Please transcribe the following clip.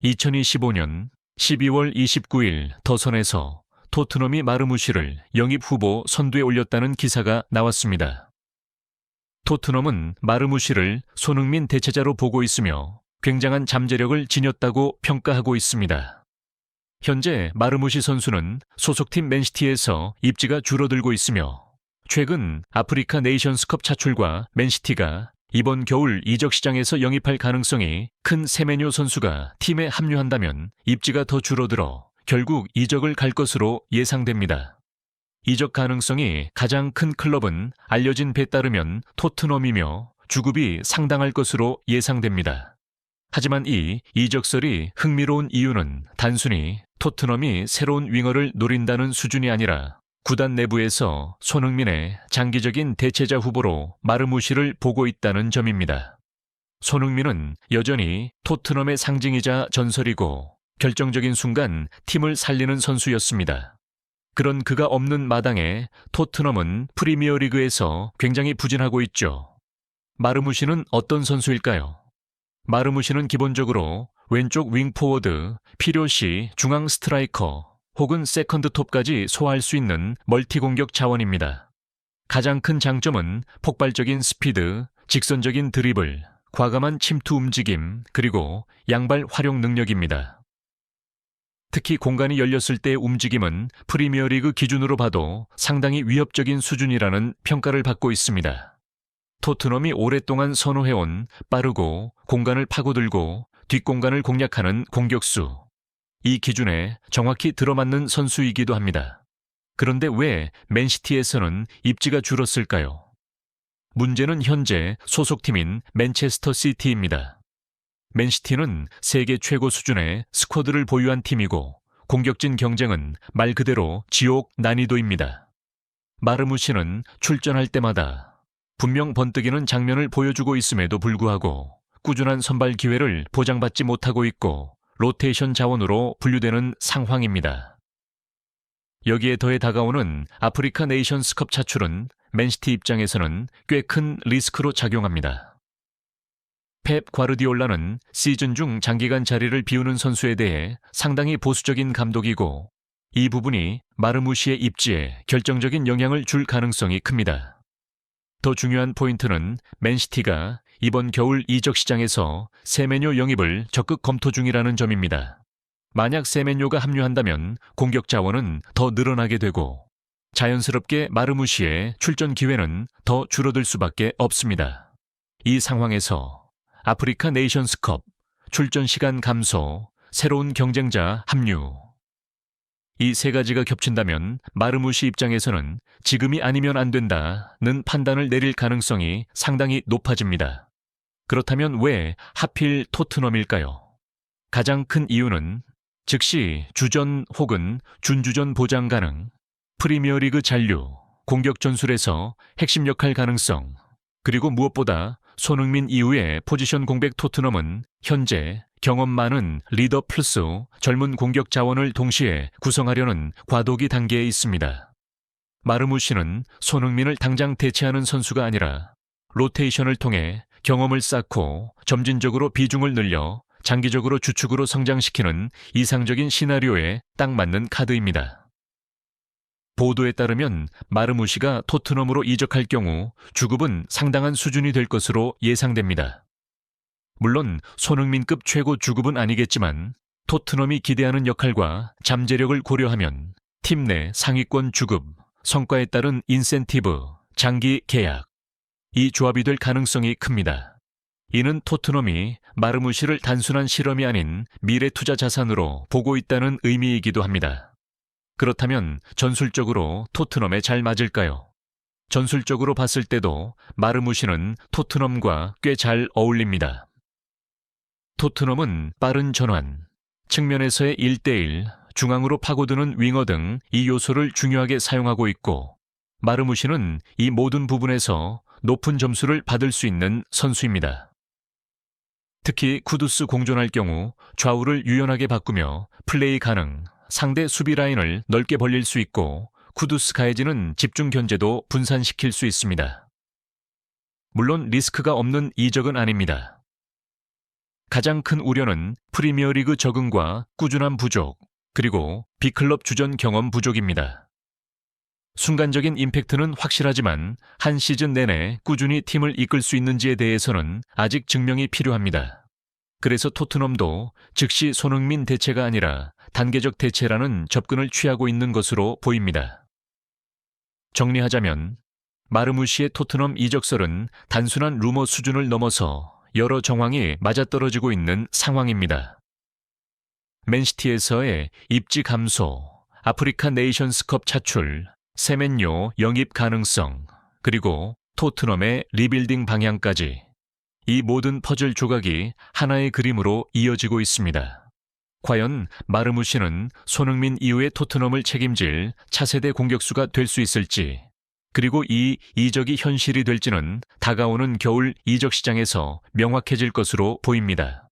2025년 12월 29일 더선에서 토트넘이 마르무시를 영입 후보 선두에 올렸다는 기사가 나왔습니다. 토트넘은 마르무시를 손흥민 대체자로 보고 있으며 굉장한 잠재력을 지녔다고 평가하고 있습니다. 현재 마르무시 선수는 소속팀 맨시티에서 입지가 줄어들고 있으며 최근 아프리카 네이션스컵 차출과 맨시티가 이번 겨울 이적 시장에서 영입할 가능성이 큰 세메뇨 선수가 팀에 합류한다면 입지가 더 줄어들어 결국 이적을 갈 것으로 예상됩니다. 이적 가능성이 가장 큰 클럽은 알려진 바에 따르면 토트넘이며 주급이 상당할 것으로 예상됩니다. 하지만 이 이적설이 흥미로운 이유는 단순히 토트넘이 새로운 윙어를 노린다는 수준이 아니라 구단 내부에서 손흥민의 장기적인 대체자 후보로 마르무시를 보고 있다는 점입니다. 손흥민은 여전히 토트넘의 상징이자 전설이고 결정적인 순간 팀을 살리는 선수였습니다. 그런 그가 없는 마당에 토트넘은 프리미어리그에서 굉장히 부진하고 있죠. 마르무시는 어떤 선수일까요? 마르무시는 기본적으로 왼쪽 윙포워드, 필요시 중앙 스트라이커, 혹은 세컨드 톱까지 소화할 수 있는 멀티 공격 자원입니다. 가장 큰 장점은 폭발적인 스피드, 직선적인 드리블, 과감한 침투 움직임, 그리고 양발 활용 능력입니다. 특히 공간이 열렸을 때의 움직임은 프리미어리그 기준으로 봐도 상당히 위협적인 수준이라는 평가를 받고 있습니다. 토트넘이 오랫동안 선호해온 빠르고 공간을 파고들고 뒷공간을 공략하는 공격수. 이 기준에 정확히 들어맞는 선수이기도 합니다. 그런데 왜 맨시티에서는 입지가 줄었을까요? 문제는 현재 소속팀인 맨체스터 시티입니다. 맨시티는 세계 최고 수준의 스쿼드를 보유한 팀이고 공격진 경쟁은 말 그대로 지옥 난이도입니다. 마르무시는 출전할 때마다 분명 번뜩이는 장면을 보여주고 있음에도 불구하고 꾸준한 선발 기회를 보장받지 못하고 있고 로테이션 자원으로 분류되는 상황입니다. 여기에 더해 다가오는 아프리카 네이션스컵 차출은 맨시티 입장에서는 꽤 큰 리스크로 작용합니다. 펩 과르디올라는 시즌 중 장기간 자리를 비우는 선수에 대해 상당히 보수적인 감독이고 이 부분이 마르무시의 입지에 결정적인 영향을 줄 가능성이 큽니다. 더 중요한 포인트는 맨시티가 이번 겨울 이적 시장에서 세메뇨 영입을 적극 검토 중이라는 점입니다. 만약 세메뇨가 합류한다면 공격 자원은 더 늘어나게 되고 자연스럽게 마르무시의 출전 기회는 더 줄어들 수밖에 없습니다. 이 상황에서 아프리카 네이션스컵, 출전 시간 감소, 새로운 경쟁자 합류. 이 세 가지가 겹친다면 마르무시 입장에서는 지금이 아니면 안 된다는 판단을 내릴 가능성이 상당히 높아집니다. 그렇다면 왜 하필 토트넘일까요? 가장 큰 이유는 즉시 주전 혹은 준주전 보장 가능, 프리미어리그 잔류, 공격 전술에서 핵심 역할 가능성, 그리고 무엇보다 손흥민 이후의 포지션 공백 토트넘은 현재 경험 많은 리더 플러스 젊은 공격 자원을 동시에 구성하려는 과도기 단계에 있습니다. 마르무시는 손흥민을 당장 대체하는 선수가 아니라 로테이션을 통해 경험을 쌓고 점진적으로 비중을 늘려 장기적으로 주축으로 성장시키는 이상적인 시나리오에 딱 맞는 카드입니다. 보도에 따르면 마르무시가 토트넘으로 이적할 경우 주급은 상당한 수준이 될 것으로 예상됩니다. 물론 손흥민급 최고 주급은 아니겠지만 토트넘이 기대하는 역할과 잠재력을 고려하면 팀 내 상위권 주급, 성과에 따른 인센티브, 장기 계약, 이 조합이 될 가능성이 큽니다. 이는 토트넘이 마르무시를 단순한 실험이 아닌 미래 투자 자산으로 보고 있다는 의미이기도 합니다. 그렇다면 전술적으로 토트넘에 잘 맞을까요? 전술적으로 봤을 때도 마르무시는 토트넘과 꽤 잘 어울립니다. 토트넘은 빠른 전환, 측면에서의 1대1, 중앙으로 파고드는 윙어 등 이 요소를 중요하게 사용하고 있고 마르무시는 이 모든 부분에서 높은 점수를 받을 수 있는 선수입니다. 특히 쿠두스 공존할 경우 좌우를 유연하게 바꾸며 플레이 가능, 상대 수비 라인을 넓게 벌릴 수 있고 쿠두스 가해지는 집중 견제도 분산시킬 수 있습니다. 물론 리스크가 없는 이적은 아닙니다. 가장 큰 우려는 프리미어리그 적응과 꾸준한 부족, 그리고 빅클럽 주전 경험 부족입니다. 순간적인 임팩트는 확실하지만 한 시즌 내내 꾸준히 팀을 이끌 수 있는지에 대해서는 아직 증명이 필요합니다. 그래서 토트넘도 즉시 손흥민 대체가 아니라 단계적 대체라는 접근을 취하고 있는 것으로 보입니다. 정리하자면 마르무시의 토트넘 이적설은 단순한 루머 수준을 넘어서 여러 정황이 맞아떨어지고 있는 상황입니다. 맨시티에서의 입지 감소, 아프리카 네이션스컵 차출, 세멘요 영입 가능성, 그리고 토트넘의 리빌딩 방향까지 이 모든 퍼즐 조각이 하나의 그림으로 이어지고 있습니다. 과연 마르무시는 손흥민 이후의 토트넘을 책임질 차세대 공격수가 될 수 있을지, 그리고 이 이적이 현실이 될지는 다가오는 겨울 이적 시장에서 명확해질 것으로 보입니다.